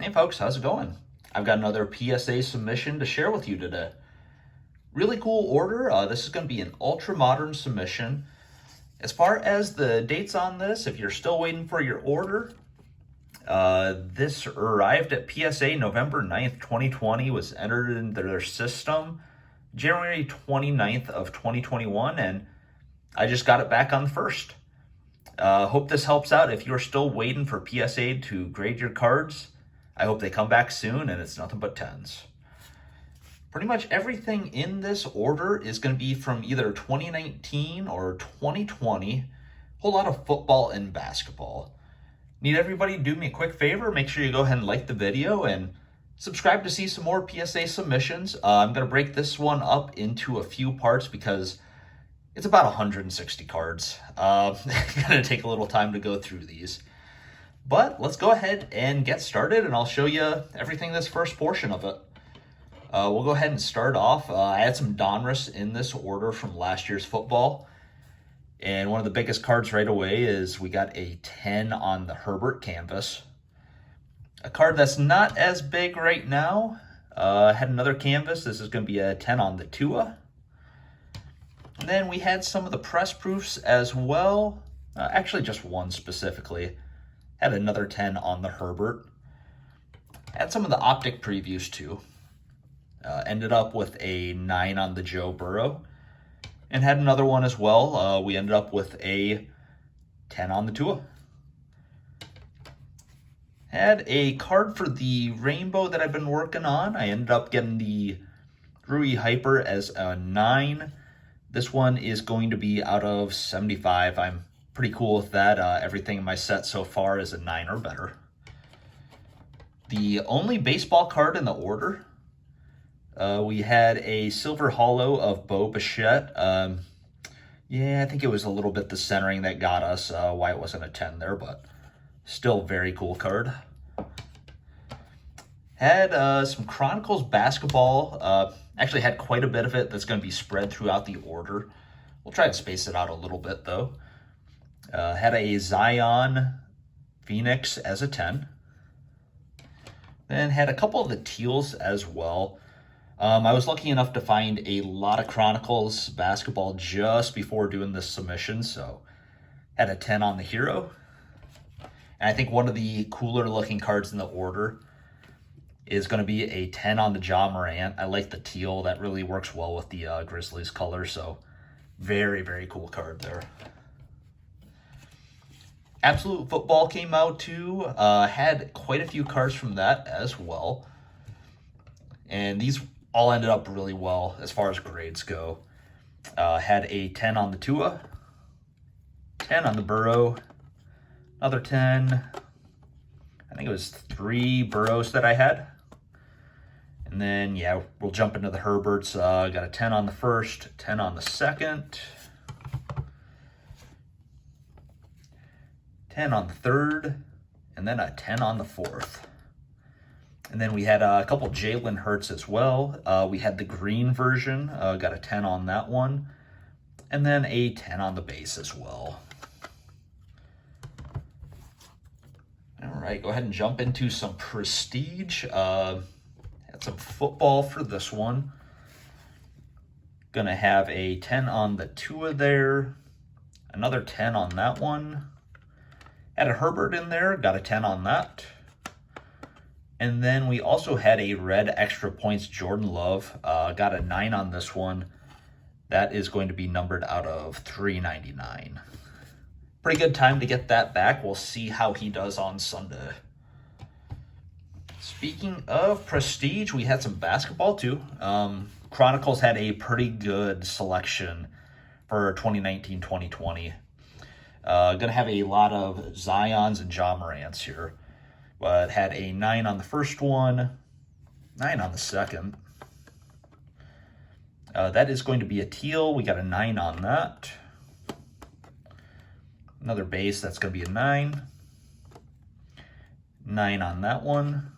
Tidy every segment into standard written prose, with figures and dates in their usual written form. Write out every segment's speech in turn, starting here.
Hey folks, how's it going? I've got another PSA submission to share with you today. Really cool order. This is going to be an ultra modern submission. As far as the dates on this, if you're still waiting for your order, this arrived at PSA November 9th, 2020, was entered into their system January 29th of 2021, and I just got it back on the 1st. Hope this helps out if you're still waiting for PSA to grade your cards. I hope they come back soon and it's nothing but 10s. Pretty much everything in this order is going to be from either 2019 or 2020. A whole lot of football and basketball. Need everybody to do me a quick favor. Make sure you go ahead and like the video and subscribe to see some more PSA submissions. I'm going to break this one up into a few parts because it's about 160 cards. It's going to take a little time to go through these. But let's go ahead and get started, and I'll show you everything this first portion of it. We'll go ahead and start off. I had some Donruss in this order from last year's football. And one of the biggest cards right away is we got a 10 on the Herbert canvas. A card that's not as big right now. Had another canvas. This is going to be a 10 on the Tua. And then we had some of the press proofs as well. Actually, just one specifically. Had another 10 on the Herbert. Had some of the optic previews too. Ended up with a 9 on the Joe Burrow. And had another one as well. We ended up with a 10 on the Tua. Had a card for the rainbow that I've been working on. I ended up getting the Rui Hyper as a 9. This one is going to be out of 75. I'm pretty cool with that. Everything in my set so far is a 9 or better. The only baseball card in the order, we had a silver hollow of Bo Bichette. Yeah, I think it was a little bit the centering that got us, why it wasn't a 10 there, but still very cool card. Had some Chronicles basketball. Actually had quite a bit of it that's going to be spread throughout the order. We'll try to space it out a little bit though. Had a Zion Phoenix as a 10. Then had a couple of the teals as well. I was lucky enough to find a lot of Chronicles basketball just before doing this submission, so had a 10 on the Hero. And I think one of the cooler looking cards in the order is going to be a 10 on the Ja Morant. I like the teal. That really works well with the Grizzlies color, so very, very cool card there. Absolute Football came out too. Had quite a few cards from that as well. And these all ended up really well as far as grades go. Had a 10 on the Tua, 10 on the Burrow, another 10. I think it was 3 Burrows that I had. And then, yeah, we'll jump into the Herberts. Got a 10 on the first, 10 on the second, 10 on the third, and then a 10 on the fourth. And then we had a couple Jalen Hurts as well. We had the green version, got a 10 on that one, and then a 10 on the base as well. All right, go ahead and jump into some Prestige. Had some football for this one. Gonna have a 10 on the Tua there, another 10 on that one. Had a Herbert in there, got a 10 on that. And then we also had a red extra points Jordan Love. Got a 9 on this one. That is going to be numbered out of 399. Pretty good time to get that back. We'll see how he does on Sunday. Speaking of Prestige, we had some basketball too. Chronicles had a pretty good selection for 2019-2020. Gonna have a lot of Zions and Ja Morants here. But had a 9 on the first one, 9 on the second. That is going to be a teal. We got a 9 on that. Another base, that's going to be a 9. 9 on that one.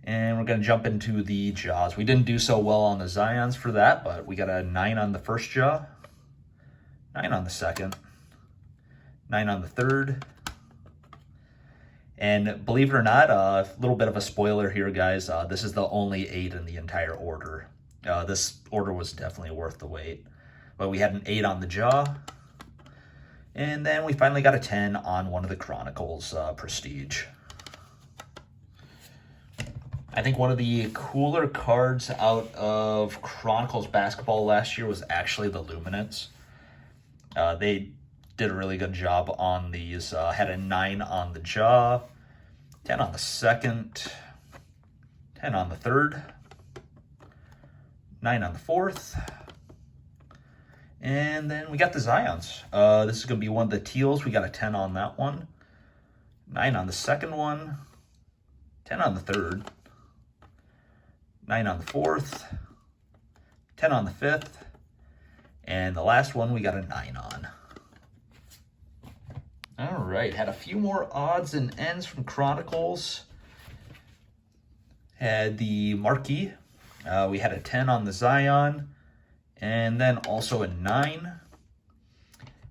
And we're going to jump into the Jaws. We didn't do so well on the Zions for that, but we got a 9 on the first jaw, 9 on the second, 9 on the third, And believe it or not, a little bit of a spoiler here, guys. This is the only 8 in the entire order. This order was definitely worth the wait. But we had an 8 on the jaw. And then we finally got a 10 on one of the Chronicles Prestige. I think one of the cooler cards out of Chronicles basketball last year was actually the Luminance. They did a really good job on these. Had a 9 on the jaw, 10 on the second, 10 on the third, 9 on the fourth, and then we got the Zions. This is going to be one of the teals. We got a 10 on that one, 9 on the second one, 10 on the third, 9 on the fourth, 10 on the fifth, and the last one we got a 9 on. All right, had a few more odds and ends from Chronicles. Had the Marquee. We had a 10 on the Zion, and then also a 9.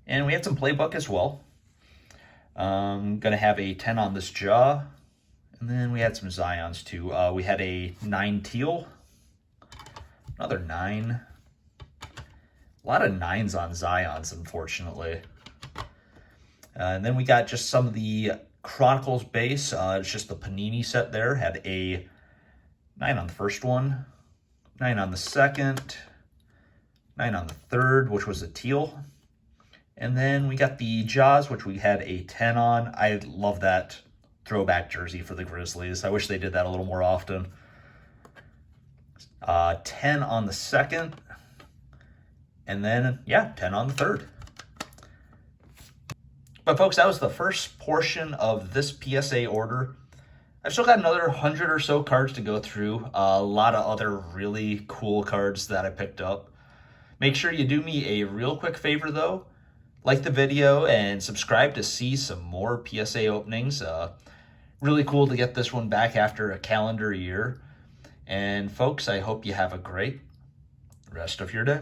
And we had some playbook as well. Gonna have a 10 on this jaw. And then we had some Zions too. We had a 9 teal, another 9. A lot of 9s on Zions, unfortunately. And then we got just some of the Chronicles base. It's just the Panini set there. Had a 9 on the first one, 9 on the second, 9 on the third, which was a teal. And then we got the Jaws, which we had a 10 on. I love that throwback jersey for the Grizzlies. I wish they did that a little more often. 10 on the second. And then, yeah, 10 on the third. But folks, that was the first portion of this PSA order. I've still got another 100 or so cards to go through. A lot of other really cool cards that I picked up. Make sure you do me a real quick favor, though. Like the video and subscribe to see some more PSA openings. Really cool to get this one back after a calendar year. And folks, I hope you have a great rest of your day.